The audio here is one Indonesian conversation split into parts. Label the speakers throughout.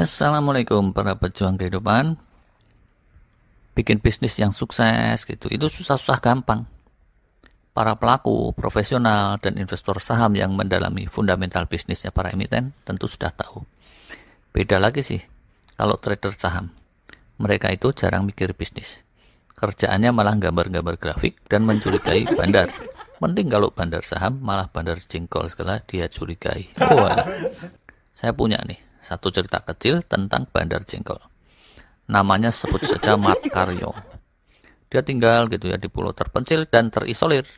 Speaker 1: Assalamualaikum para pejuang kehidupan. Bikin bisnis yang sukses gitu, itu susah-susah gampang. Para pelaku, profesional, dan investor saham yang mendalami fundamental bisnisnya para emiten tentu sudah tahu. Beda lagi sih kalau trader saham. Mereka itu jarang mikir bisnis. Kerjaannya malah gambar-gambar grafik dan mencurigai bandar. Mending kalau bandar saham, malah bandar jengkol segala dia curigai. Wah, saya punya nih satu cerita kecil tentang bandar jengkol. Namanya sebut saja Mat Karyo. Dia tinggal gitu ya di pulau terpencil dan terisolir.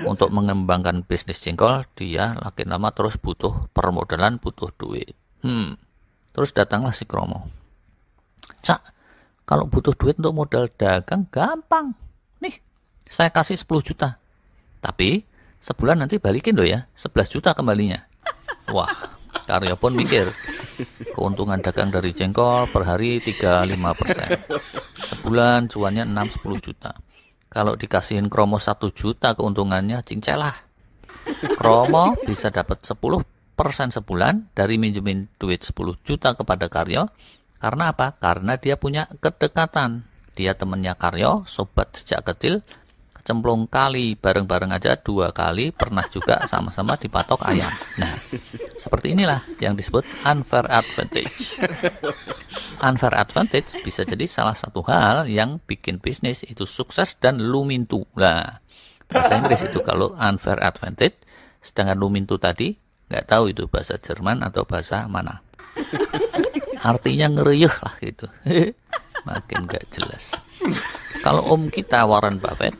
Speaker 1: Untuk mengembangkan bisnis jengkol, dia makin lama terus butuh permodalan, butuh duit. Terus datanglah si Kromo. Cak, kalau butuh duit untuk modal dagang gampang. Nih, saya kasih 10 juta. Tapi sebulan nanti balikin loh ya, 11 juta kembalinya. Wah, Karyo pun mikir, keuntungan dagang dari jengkol per hari 35%. Sebulan cuannya 6-10 juta. Kalau dikasihin Kromo 1 juta keuntungannya cincelah. Kromo bisa dapat 10% sebulan dari minjemin duit 10 juta kepada Karyo. Karena apa? Karena dia punya kedekatan. Dia temennya Karyo, sobat sejak kecil. Kecemplung kali, bareng-bareng aja 2 kali, pernah juga sama-sama dipatok ayam. Nah, seperti inilah yang disebut unfair advantage. Unfair advantage bisa jadi salah satu hal yang bikin bisnis itu sukses dan lumintu. Nah, bahasa Inggris itu kalau unfair advantage, sedangkan lumintu tadi, nggak tahu itu bahasa Jerman atau bahasa mana. Artinya ngereyeh lah gitu. Makin nggak jelas. Kalau om kita Warren Buffett,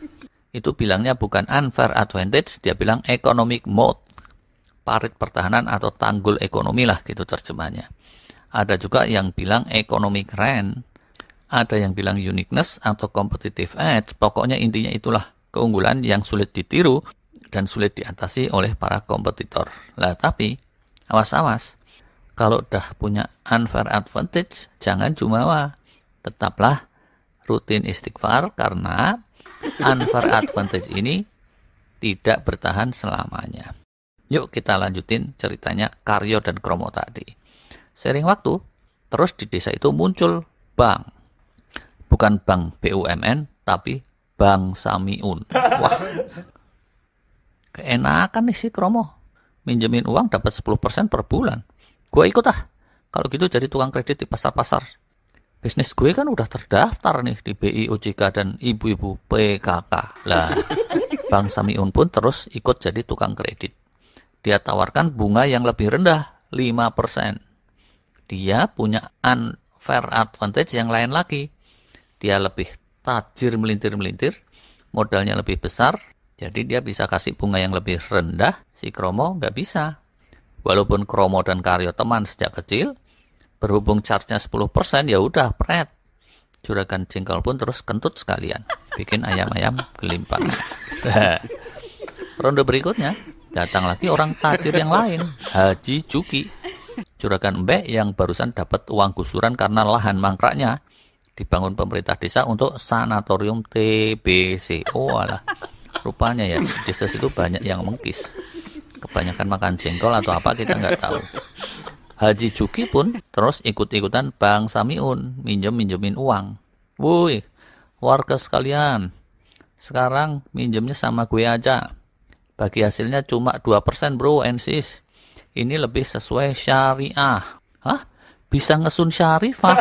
Speaker 1: itu bilangnya bukan unfair advantage, dia bilang economic moat, parit pertahanan atau tanggul ekonomi lah gitu terjemahnya. Ada juga yang bilang economic rent, ada yang bilang uniqueness atau competitive edge, pokoknya intinya itulah keunggulan yang sulit ditiru dan sulit diatasi oleh para kompetitor. Lah tapi, awas-awas, kalau udah punya unfair advantage, jangan jumawa, tetaplah rutin istighfar karena unfair advantage ini tidak bertahan selamanya. Yuk kita lanjutin ceritanya Karyo dan Kromo tadi. Sering waktu, terus di desa itu muncul bank. Bukan bank BUMN, tapi Bank Samiun. Wah, keenakan nih si Kromo. Minjemin uang dapat 10% per bulan. Gue ikut ah, kalau gitu jadi tukang kredit di pasar-pasar. Bisnis gue kan udah terdaftar nih di BI, OJK, dan ibu-ibu PKK. Lah, Bank Samiun pun terus ikut jadi tukang kredit. Dia tawarkan bunga yang lebih rendah, 5%. Dia punya unfair advantage yang lain lagi. Dia lebih tajir melintir-melintir, modalnya lebih besar, jadi dia bisa kasih bunga yang lebih rendah, si Kromo nggak bisa. Walaupun Kromo dan Karyo teman sejak kecil, berhubung charge-nya 10%, ya udah pret. Juragan jengkol pun terus kentut sekalian, bikin ayam-ayam gelimpang. Ronde berikutnya, datang lagi orang tajir yang lain, Haji Juki. Juragan Mbek yang barusan dapat uang gusuran karena lahan mangkraknya dibangun pemerintah desa untuk sanatorium TBC. Oh alah, rupanya ya di desa situ banyak yang mengkis. Kebanyakan makan jengkol atau apa kita nggak tahu. Haji Juki pun terus ikut-ikutan Bank Samiun, minjemin uang. Wuih, warga sekalian, sekarang minjemnya sama gue aja. Bagi hasilnya cuma 2% bro and sis. Ini lebih sesuai syariah. Hah? Bisa ngesun syarifah?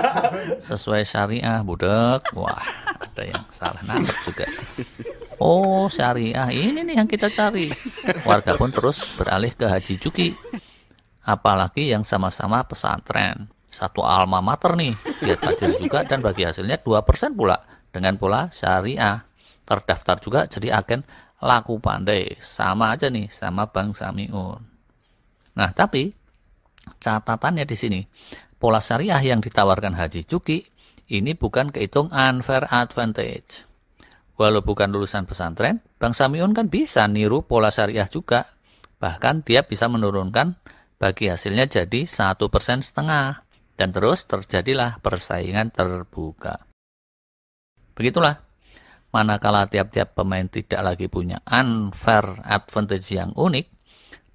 Speaker 1: Sesuai syariah, budek. Wah, ada yang salah nangkep juga. Oh, syariah, ini nih yang kita cari. Warga pun terus beralih ke Haji Juki. Apalagi yang sama-sama pesantren. Satu alma mater nih, dia tajir juga dan bagi hasilnya 2% pula. Dengan pola syariah. Terdaftar juga jadi agen laku pandai. Sama aja nih, sama Bank Samiun. Nah, tapi catatannya di sini. Pola syariah yang ditawarkan Haji Juki, ini bukan kehitung unfair advantage. Walau bukan lulusan pesantren, Bank Samiun kan bisa niru pola syariah juga. Bahkan dia bisa menurunkan bagi hasilnya jadi 1,5%. Dan terus terjadilah persaingan terbuka. Begitulah, manakala tiap-tiap pemain tidak lagi punya unfair advantage yang unik,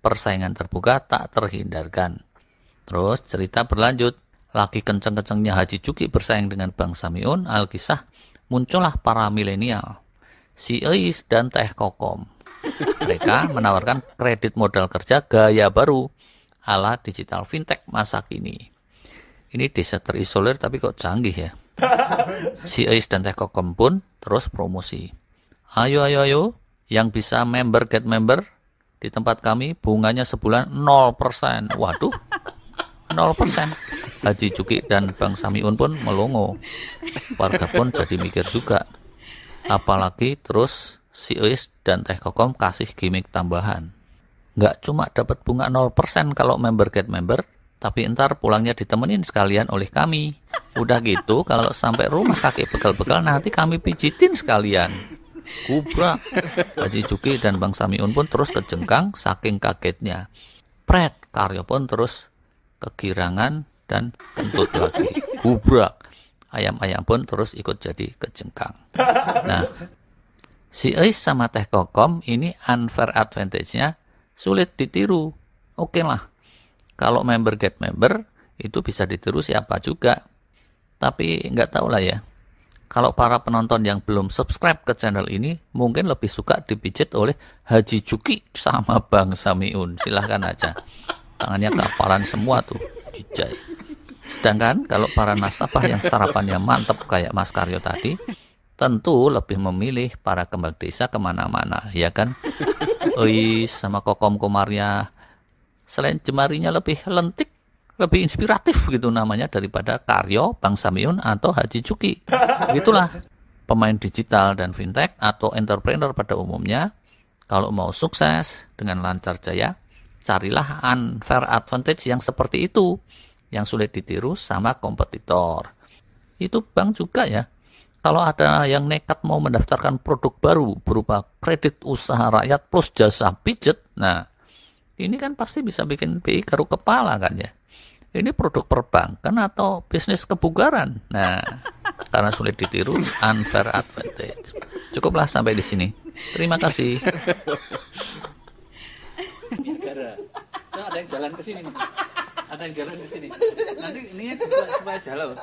Speaker 1: persaingan terbuka tak terhindarkan. Terus cerita berlanjut, Lagi kenceng-kencengnya Haji Juki bersaing dengan Bang Samiun, alkisah muncullah para milenial, si Eis dan Teh Kokom. Mereka menawarkan kredit modal kerja gaya baru ala digital fintech masa kini. Ini desa terisolir tapi kok canggih ya. Si Eis dan Teh Kokom pun terus promosi. Ayo, yang bisa member get member di tempat kami bunganya sebulan 0%. Waduh, 0%. Haji Juki dan Bang Samiun pun melongo. Warga pun jadi mikir juga. Apalagi terus si Eis dan Teh Kokom kasih gimmick tambahan. Nggak cuma dapat bunga 0% kalau member get member, tapi ntar pulangnya ditemenin sekalian oleh kami. Udah gitu, kalau sampai rumah kakek begal-begal nanti kami pijitin sekalian. Gubrak. Haji Juki dan Bang Samiun pun terus kejengkang saking kagetnya. Pret, Karyo pun terus kegirangan dan kentut lagi. Gubrak. Ayam-ayam pun terus ikut jadi kejengkang. Nah, si Eis sama Teh Kokom ini unfair advantage-nya sulit ditiru. Oke lah, kalau member get member itu bisa ditiru siapa juga. Tapi nggak tahu lah ya. Kalau para penonton yang belum subscribe ke channel ini mungkin lebih suka dipijit oleh Haji Juki sama Bang Samiun. Silahkan aja. Tangannya kapalan semua tuh, dijai. Sedangkan kalau para nasabah yang sarapannya mantep kayak Mas Karyo tadi, tentu lebih memilih para kembang desa kemana-mana, ya kan? Oi, sama Kokom Komarnya, selain jemarinya lebih lentik, lebih inspiratif gitu namanya daripada Karyo, Bang Samiun, atau Haji Juki. Begitulah pemain digital dan fintech atau entrepreneur pada umumnya. Kalau mau sukses dengan lancar jaya, carilah unfair advantage yang seperti itu, yang sulit ditiru sama kompetitor. Itu bank juga ya. Kalau ada yang nekat mau mendaftarkan produk baru berupa kredit usaha rakyat plus jasa pijet, nah ini kan pasti bisa bikin BI garuk kepala kan ya. Ini produk perbankan atau bisnis kebugaran. Nah, karena sulit ditiru, unfair advantage. Cukuplah sampai di sini. Terima kasih. Ada yang jalan ke sini. Ada yang jalan ke sini. Nanti ini supaya jalan.